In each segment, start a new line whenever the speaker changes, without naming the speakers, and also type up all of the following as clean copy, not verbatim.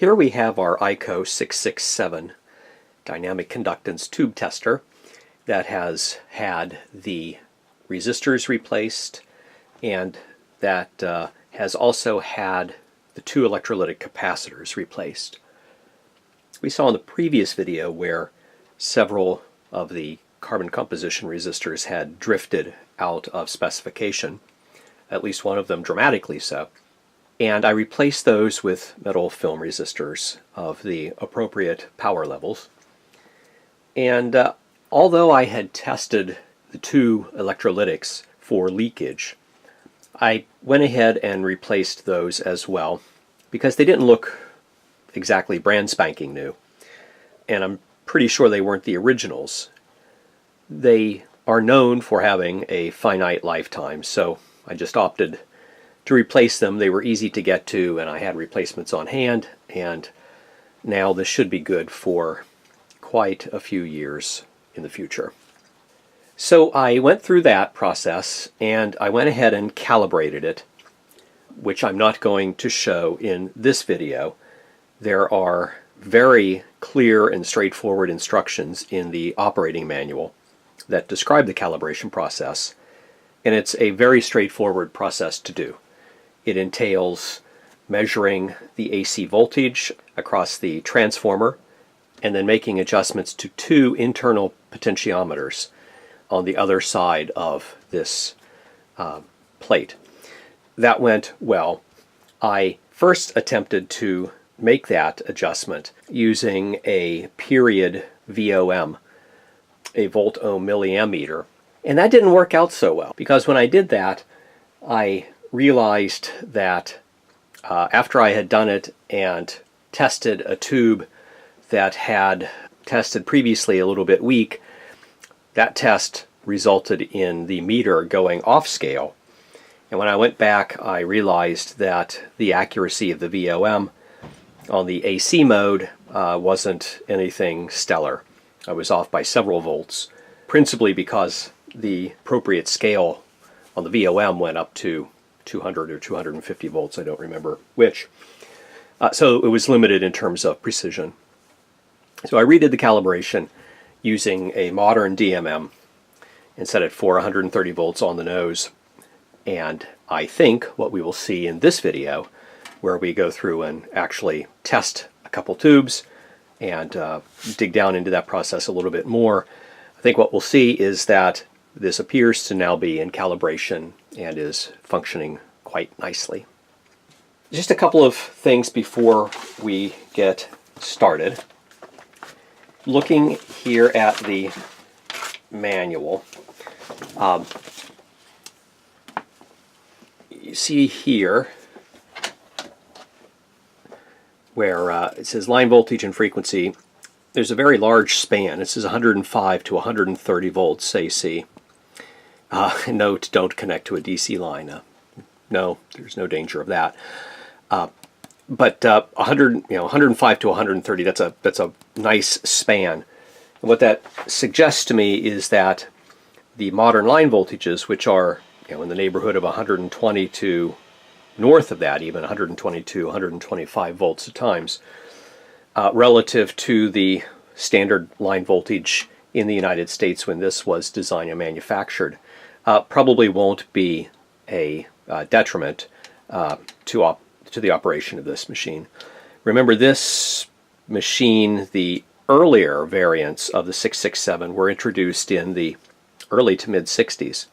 Here we have our EICO 667 dynamic conductance tube tester that has had the resistors replaced, and that has also had the two electrolytic capacitors replaced. We saw in the previous video where several of the carbon composition resistors had drifted out of specification, at least one of them dramatically so. And I replaced those with metal film resistors of the appropriate power levels. And although I had tested the two electrolytics for leakage, I went ahead and replaced those as well because they didn't look exactly brand spanking new. And I'm pretty sure they weren't the originals. They are known for having a finite lifetime, so I just opted to replace them. They were easy to get to, and I had replacements on hand, and now this should be good for quite a few years in the future. So I went through that process, and I went ahead and calibrated it, which I'm not going to show in this video. There are very clear and straightforward instructions in the operating manual that describe the calibration process, and it's a very straightforward process to do. It entails measuring the AC voltage across the transformer and then making adjustments to two internal potentiometers on the other side of this plate. That went well. I first attempted to make that adjustment using a period VOM, a volt-ohm milliammeter, and that didn't work out so well because when I did that, I realized that after I had done it and tested a tube that had tested previously a little bit weak, that test resulted in the meter going off scale. And when I went back, I realized that the accuracy of the VOM on the AC mode wasn't anything stellar. I was off by several volts, principally because the appropriate scale on the VOM went up to 200 or 250 volts, I don't remember which. So it was limited in terms of precision. So I redid the calibration using a modern DMM and set it for 130 volts on the nose. And I think what we will see in this video, where we go through and actually test a couple tubes and dig down into that process a little bit more, I think what we'll see is that this appears to now be in calibration and is functioning quite nicely. Just a couple of things before we get started. Looking here at the manual, you see here where it says line voltage and frequency. There's a very large span. This is 105 to 130 volts AC. Note, don't connect to a DC line. No, there's no danger of that. But 105 to 130, that's a nice span. And what that suggests to me is that the modern line voltages, which are in the neighborhood of 120 to north of that, even 120 to 125 volts at times, relative to the standard line voltage in the United States when this was designed and manufactured, probably won't be a detriment to the operation of this machine. Remember, this machine, the earlier variants of the 667 were introduced in the early to mid 60s,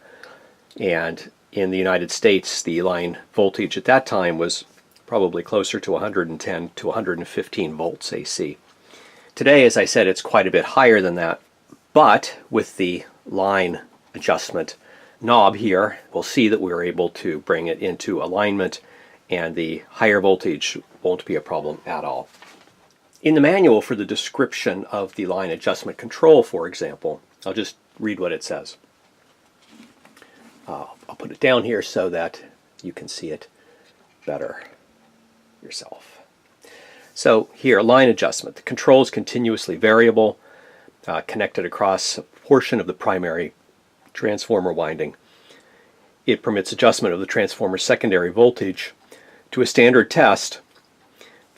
and in the United States the line voltage at that time was probably closer to 110 to 115 volts AC. Today, as I said, it's quite a bit higher than that, but with the line adjustment knob here, we'll see that we're able to bring it into alignment, and the higher voltage won't be a problem at all. In the manual for the description of the line adjustment control, for example, I'll just read what it says. I'll put it down here so that you can see it better yourself. So here, line adjustment. The control is continuously variable, connected across a portion of the primary transformer winding. It permits adjustment of the transformer's secondary voltage to a standard test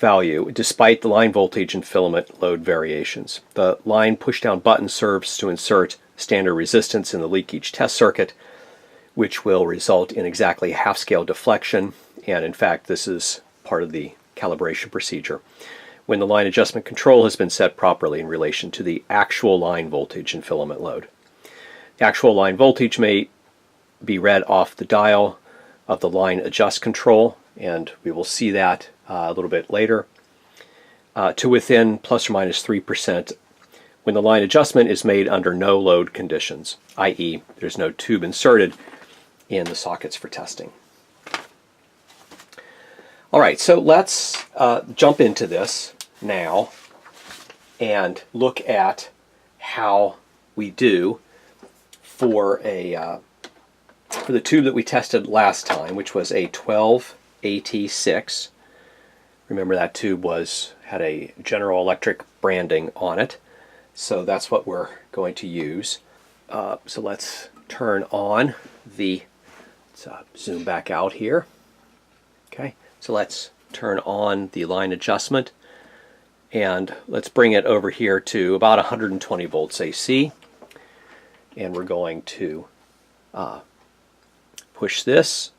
value despite the line voltage and filament load variations. The line push-down button serves to insert standard resistance in the leakage test circuit, which will result in exactly half-scale deflection, and in fact this is part of the calibration procedure, when the line adjustment control has been set properly in relation to the actual line voltage and filament load. The actual line voltage may be read off the dial of the line adjust control, and we will see that a little bit later, to within plus or minus 3% when the line adjustment is made under no load conditions, i.e. there's no tube inserted in the sockets for testing. Alright, so let's jump into this now and look at how we do for the tube that we tested last time, which was a 12AT6. Remember, that tube had a General Electric branding on it, so that's what we're going to use. So let's turn on the, let's zoom back out here. Okay, so let's turn on the line adjustment, and let's bring it over here to about 120 volts AC, and we're going to push this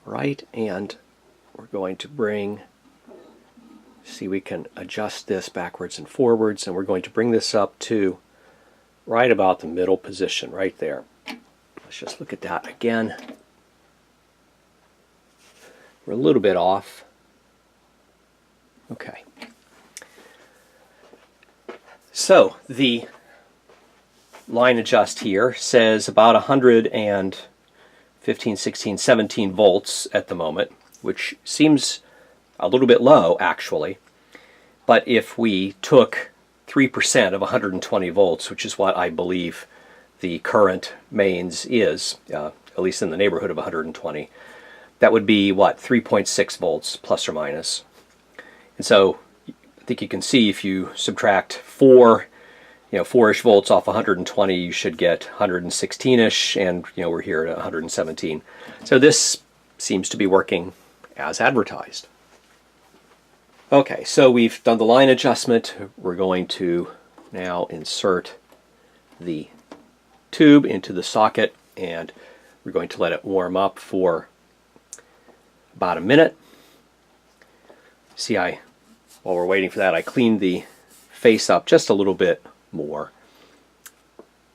right, and we're going to bring, see, we can adjust this backwards and forwards, and we're going to bring this up to right about the middle position right there. Let's just look at that again. We're a little bit off. Okay. So the line adjust here says about 115, 16, 17 volts at the moment, which seems a little bit low actually. But if we took 3% of 120 volts, which is what I believe the current mains is, at least in the neighborhood of 120, that would be what, 3.6 volts plus or minus. And so I think you can see if you subtract 4-ish volts off 120, you should get 116-ish, and we're here at 117. So this seems to be working as advertised. Okay, so we've done the line adjustment. We're going to now insert the tube into the socket, and we're going to let it warm up for about a minute. See, while we're waiting for that, I cleaned the face up just a little bit more.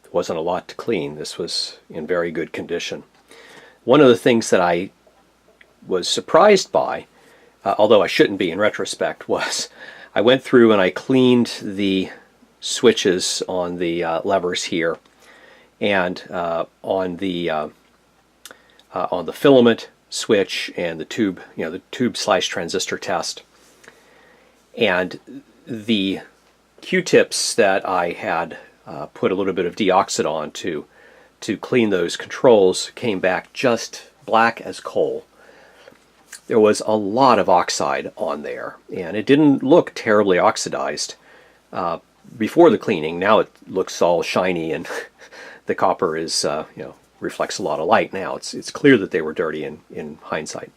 There wasn't a lot to clean. This was in very good condition. One of the things that I was surprised by, although I shouldn't be in retrospect, was I went through and I cleaned the switches on the levers here, and on the filament switch and the tube, the tube/transistor test, and the Q-tips that I had put a little bit of deoxit on to clean those controls came back just black as coal. There was a lot of oxide on there, and it didn't look terribly oxidized before the cleaning. Now it looks all shiny, and the copper is reflects a lot of light now. It's clear that they were dirty in hindsight.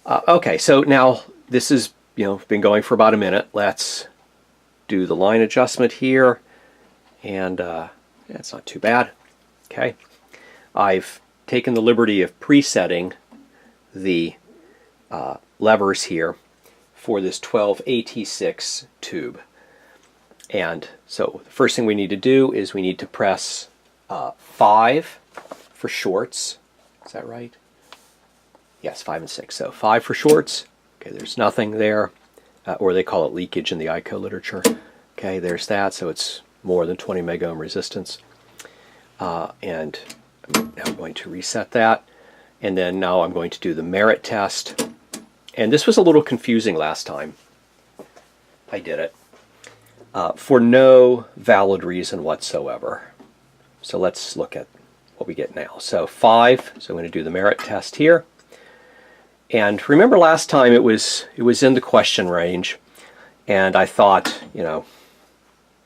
Okay, so now this has been going for about a minute. Let's do the line adjustment here, and it's not too bad. Okay, I've taken the liberty of presetting the levers here for this 12AT6 tube, and so the first thing we need to do is we need to press 5 for shorts. Is that right? Yes, 5 and 6. So 5 for shorts. Okay, there's nothing there, or they call it leakage in the EICO literature. Okay, there's that. So it's more than 20 megohm resistance. And I'm now going to reset that. And then now I'm going to do the merit test. And this was a little confusing last time I did it, for no valid reason whatsoever. So let's look at what we get now. So 5, so I'm going to do the merit test here. And remember last time it was in the question range, and I thought,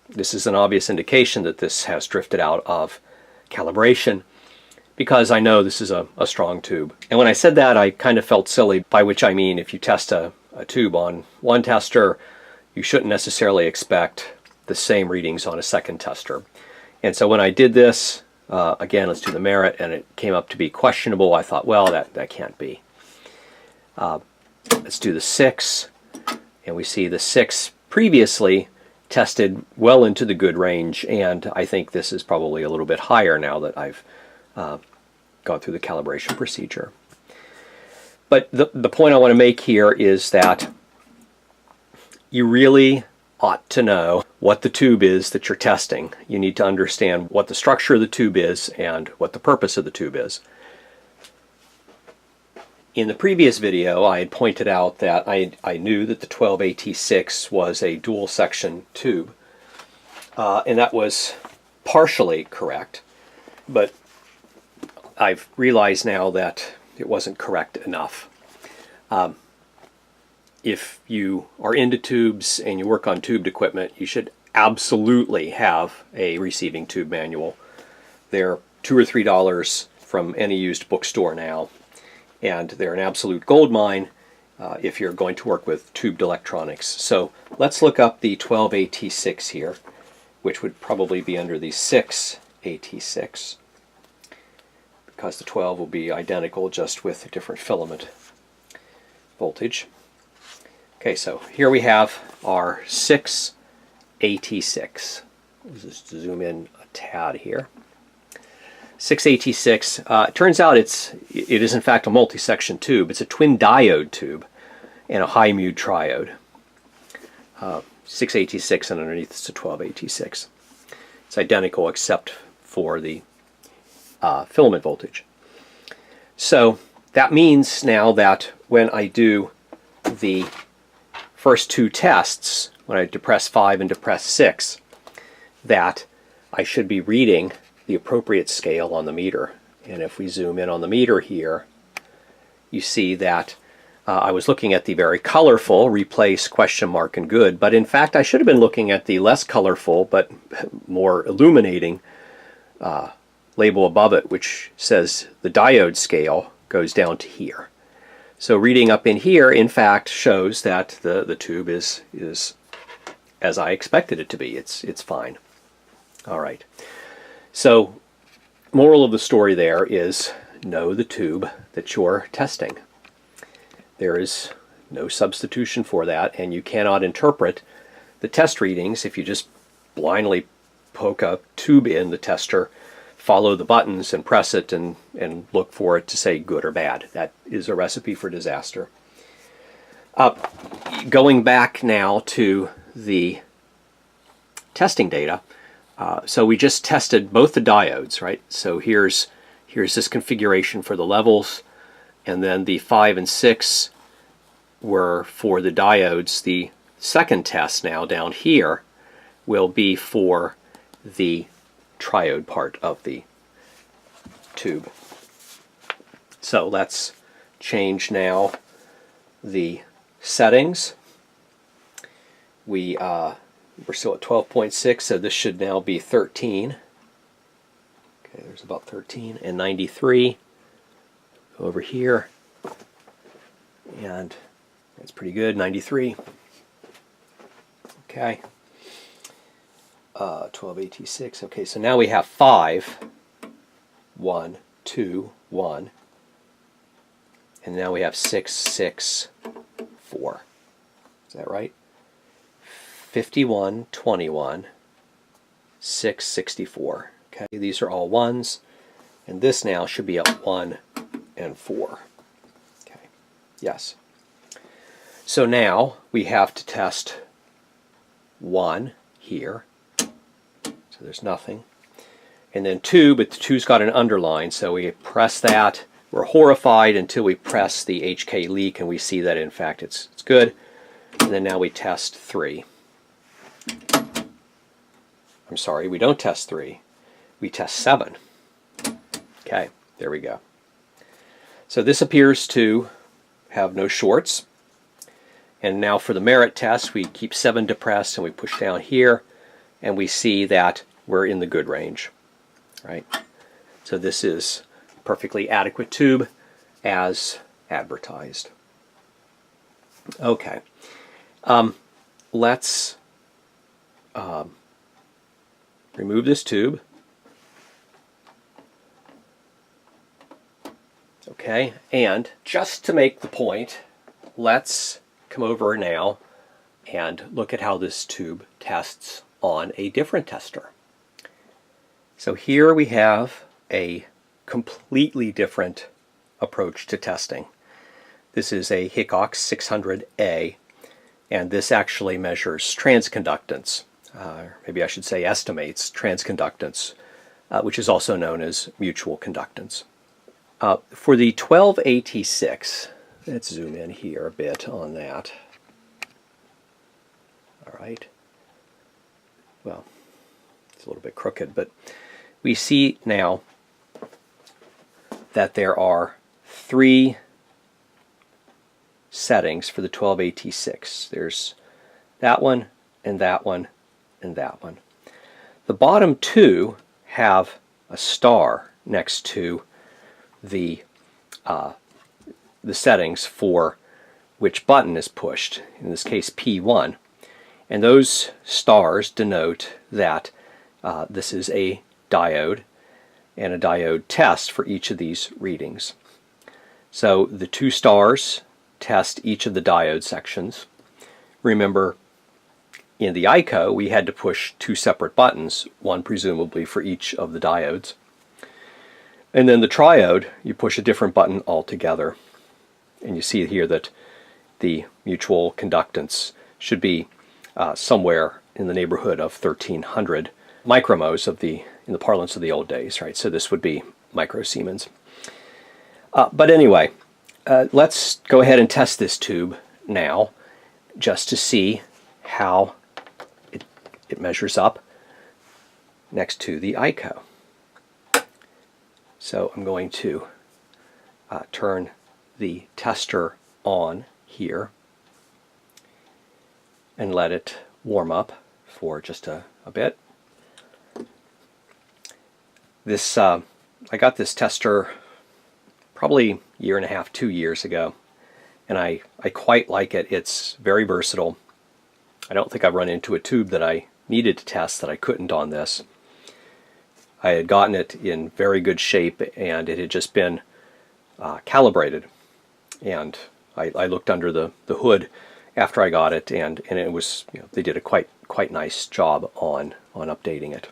this is an obvious indication that this has drifted out of calibration, because I know this is a strong tube. And when I said that, I kind of felt silly, by which I mean if you test a a tube on one tester, you shouldn't necessarily expect the same readings on a second tester. And so when I did this, again, let's do the merit, and it came up to be questionable. I thought, well, that can't be. Let's do the 6, and we see the 6 previously tested well into the good range, and I think this is probably a little bit higher now that I've gone through the calibration procedure. But the point I want to make here is that you really ought to know what the tube is that you're testing. You need to understand what the structure of the tube is and what the purpose of the tube is. In the previous video, I had pointed out that I knew that the 12AT6 was a dual section tube, and that was partially correct, but I've realized now that it wasn't correct enough. If you are into tubes and you work on tubed equipment, you should absolutely have a receiving tube manual. They're $2 or $3 from any used bookstore now, and they're an absolute goldmine if you're going to work with tubed electronics. So let's look up the 12AT6 here, which would probably be under the 6AT6, because the 12 will be identical, just with a different filament voltage. Okay, so here we have our 6AT6. Let's just zoom in a tad here. 6AT6. It turns out it is in fact a multi-section tube. It's a twin diode tube and a high mu triode. 6AT6, and underneath it's a 12AT6. It's identical except for the filament voltage. So that means now that when I do the first two tests, when I depress 5 and depress 6, that I should be reading the appropriate scale on the meter. And if we zoom in on the meter here, you see that I was looking at the very colorful replace question mark and good, but in fact I should have been looking at the less colorful but more illuminating label above it, which says the diode scale goes down to here. So reading up in here, in fact, shows that the tube is as I expected it to be. It's fine. All right. So moral of the story there is know the tube that you're testing. There is no substitution for that, and you cannot interpret the test readings if you just blindly poke a tube in the tester, follow the buttons and press it and look for it to say good or bad. That is a recipe for disaster. Going back now to the testing data, so we just tested both the diodes, right? So here's this configuration for the levels, and then the 5 and 6 were for the diodes. The second test now down here will be for the triode part of the tube. So let's change now the settings. We're still at 12.6, so this should now be 13. Okay, there's about 13 and 93 over here, and that's pretty good. 93. Okay. 12AT6. Okay, so now we have 5, 1, 2, 1, and now we have 6, 6, 4. Is that right? 51, 21, 6, 64. Okay, these are all 1s, and this now should be at 1 and 4. Okay, yes. So now we have to test 1 here. So there's nothing. And then 2, but the 2's got an underline, so we press that. We're horrified until we press the HK leak and we see that in fact it's good. And then now we test 3. I'm sorry, we don't test 3. We test 7. Okay, there we go. So this appears to have no shorts. And now for the merit test, we keep 7 depressed and we push down here, and we see that we're in the good range, right? So this is a perfectly adequate tube as advertised. Okay, let's remove this tube. Okay, and just to make the point, let's come over now and look at how this tube tests on a different tester. So here we have a completely different approach to testing. This is a EICO 600A, and this actually measures transconductance. Maybe I should say estimates transconductance, which is also known as mutual conductance. For the 12AT6, let's zoom in here a bit on that. All right. Well, it's a little bit crooked, but we see now that there are 3 settings for the 12AT6. There's that one, and that one, and that one. The bottom 2 have a star next to the settings for which button is pushed, in this case P1. And those stars denote that this is a diode and a diode test for each of these readings. So the 2 stars test each of the diode sections. Remember, in the EICO we had to push 2 separate buttons, one presumably for each of the diodes. And then the triode, you push a different button altogether. And you see here that the mutual conductance should be somewhere in the neighborhood of 1300 micromhos in the parlance of the old days, right? So this would be microsiemens. But anyway, let's go ahead and test this tube now, just to see how it measures up next to the EICO. So I'm going to turn the tester on here and let it warm up for just a bit. This I got this tester probably a year and a half, 2 years ago, and I quite like it. It's very versatile. I don't think I've run into a tube that I needed to test that I couldn't on this. I had gotten it in very good shape, and it had just been calibrated. And I looked under the hood after I got it, and it was, they did a quite nice job on updating it.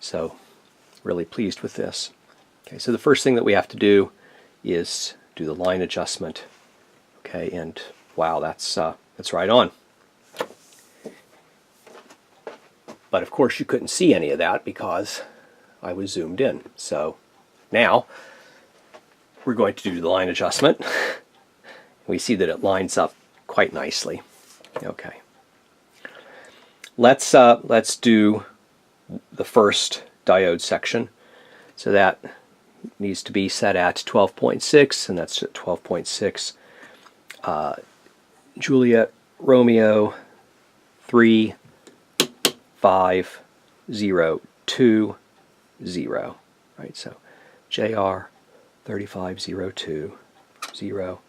So really pleased with this. Okay, so the first thing that we have to do is do the line adjustment. Okay, and wow, that's right on. But of course you couldn't see any of that because I was zoomed in. So now we're going to do the line adjustment. We see that it lines up quite nicely. Okay. Let's do the first diode section. So that needs to be set at 12.6, and that's at 12.6. Juliet Romeo 3 5 0 2 0. Right, so JR 3502 0.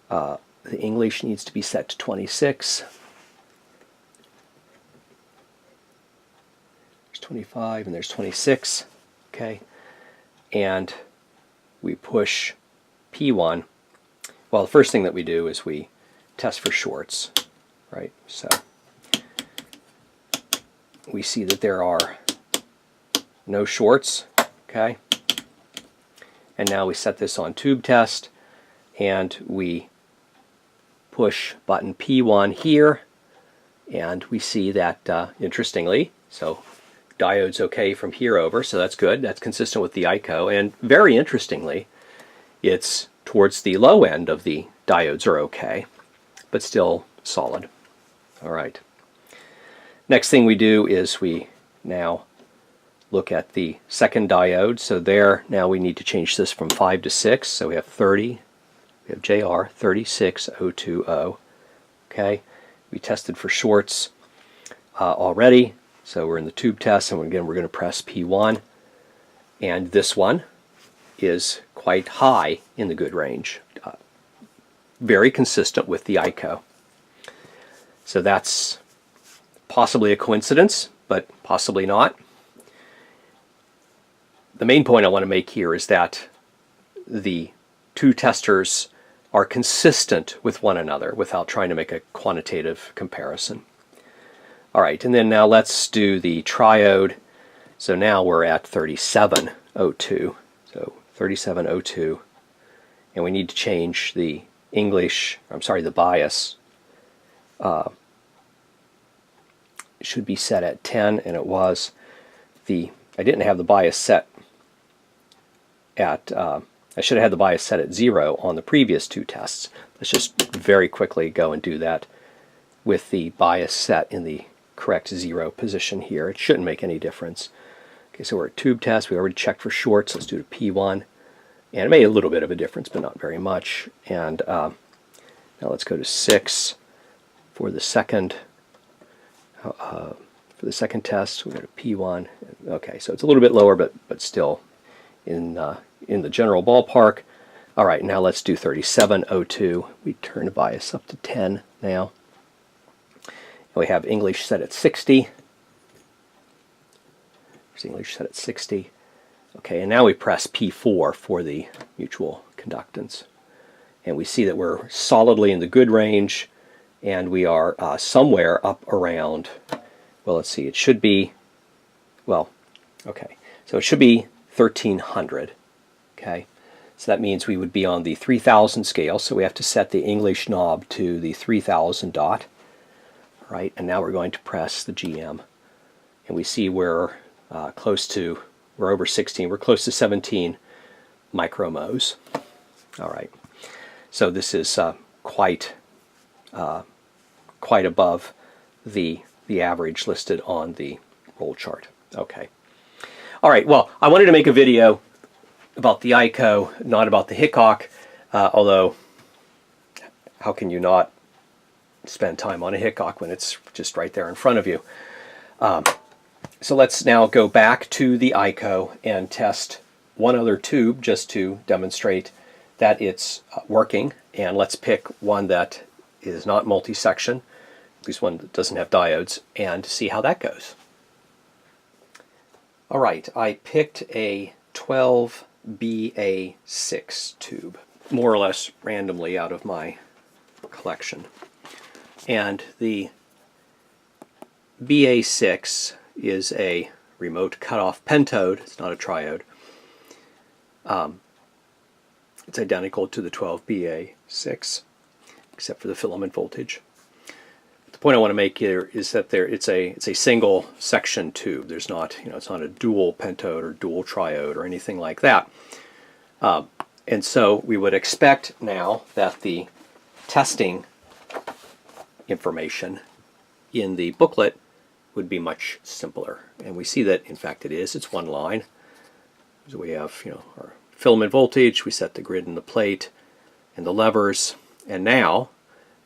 The English needs to be set to 26. There's 25 and there's 26. Okay, and we push P1. Well, the first thing that we do is we test for shorts, right? So we see that there are no shorts, okay? And now we set this on tube test, and we push button P1 here, and we see that, interestingly, so diode's okay from here over, so that's good. That's consistent with the EICO, and very interestingly, it's towards the low end of the diodes are okay, but still solid. All right. Next thing we do is we now look at the second diode. So there, now we need to change this from 5 to 6. So we have 30, we have JR 36020. Okay, we tested for shorts already. So we're in the tube test, and again we're going to press P1. And this one is quite high in the good range. very consistent with the EICO. So that's possibly a coincidence, but possibly not. The main point I want to make here is that the two testers are consistent with one another without trying to make a quantitative comparison. All right, and then now let's do the triode. So now we're at 3702. So 3702. And we need to change the the bias. It should be set at 10, and it was. I didn't have the bias set at, I should have had the bias set at 0 on the previous two tests. Let's just very quickly go and do that with the bias set in the correct 0 position here. It shouldn't make any difference. Okay, so we're at tube test. We already checked for shorts. Let's do the P1. And it made a little bit of a difference, but not very much. And now let's go to 6 for the second test. We go to P1. Okay, so it's a little bit lower, but still in the general ballpark. All right, now let's do 3702. We turn the bias up to 10 now. And we have English set at 60. There's English set at 60. Okay, and now we press P4 for the mutual conductance. And we see that we're solidly in the good range, and we are somewhere up around, well, let's see, it should be, well, okay, so it should be 1300, okay? So that means we would be on the 3000 scale, so we have to set the English knob to the 3000 dot, right? And now we're going to press the GM, and we see we're we're over 16, we're close to 17 micromos. All right, so this is quite above the average listed on the roll chart. Okay. All right, well, I wanted to make a video about the EICO, not about the Hickok, although how can you not spend time on a Hickok when it's just right there in front of you? So let's now go back to the EICO and test one other tube just to demonstrate that it's working. And let's pick one that is not multi-section, at least one that doesn't have diodes, and see how that goes. All right, I picked a 12BA6 tube, more or less randomly out of my collection. And the BA6 is a remote cutoff pentode. It's not a triode. It's identical to the 12BA6, except for the filament voltage. The point I want to make here is that it's a single section tube. There's not, it's not a dual pentode or dual triode or anything like that. And so we would expect now that the testing information in the booklet would be much simpler. And we see that, in fact, it is. It's one line. So we have, our filament voltage. We set the grid and the plate and the levers. And now,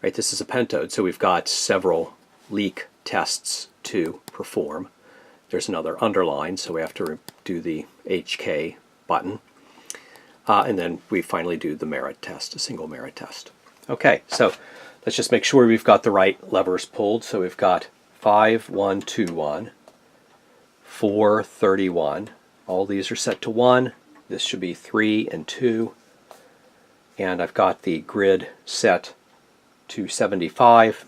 right, this is a pentode, so we've got several leak tests to perform. There's another underline, so we have to do the HK button. And then we finally do the merit test, a single merit test. Okay, so let's just make sure we've got the right levers pulled. So we've got 5121, 431. All these are set to 1. This should be 3 and 2. And I've got the grid set to 75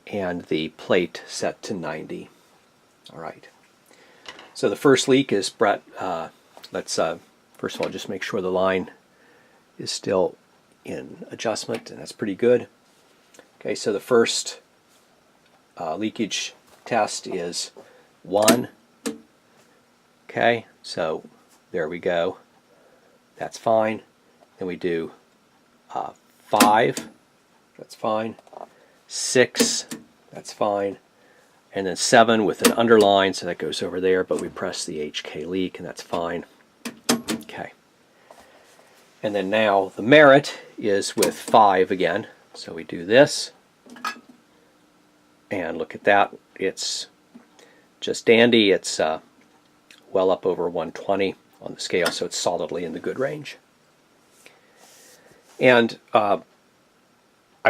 and the plate set to 90. All right. So the first leak is Brett. Let's first of all just make sure the line is still in adjustment, and that's pretty good. Okay, so the first leakage test is 1. Okay, so there we go. That's fine. Then we do 5. That's fine. 6. That's fine. And then 7 with an underline, so that goes over there, but we press the HK leak, and that's fine. Okay. And then now the merit is with 5 again. So we do this, and look at that. It's just dandy. It's well up over 120 on the scale, so it's solidly in the good range. And I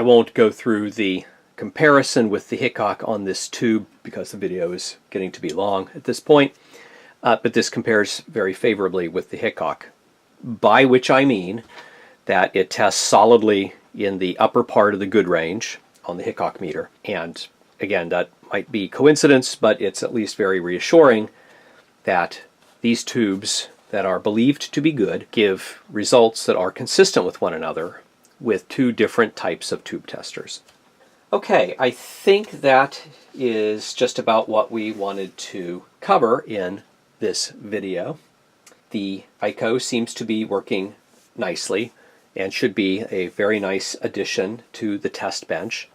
won't go through the comparison with the Hickok on this tube because the video is getting to be long at this point, but this compares very favorably with the Hickok, by which I mean that it tests solidly in the upper part of the good range on the Hickok meter. And again, that might be coincidence, but it's at least very reassuring that these tubes that are believed to be good give results that are consistent with one another with two different types of tube testers. Okay, I think that is just about what we wanted to cover in this video. The EICO seems to be working nicely and should be a very nice addition to the test bench.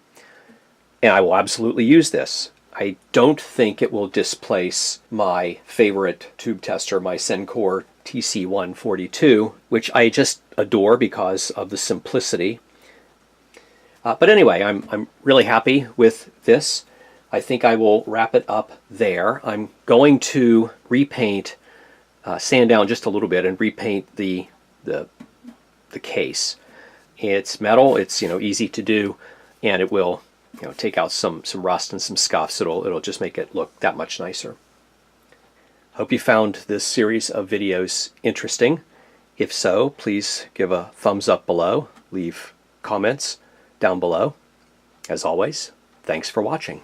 And I will absolutely use this. I don't think it will displace my favorite tube tester, my Sencor TC142, which I just adore because of the simplicity. But anyway, I'm really happy with this. I think I will wrap it up there. I'm going to repaint, sand down just a little bit and repaint the case. It's metal, it's easy to do, and it will take out some rust and some scuffs. It'll just make it look that much nicer. Hope you found this series of videos interesting. If so, please give a thumbs up below, leave comments down below. As always, thanks for watching.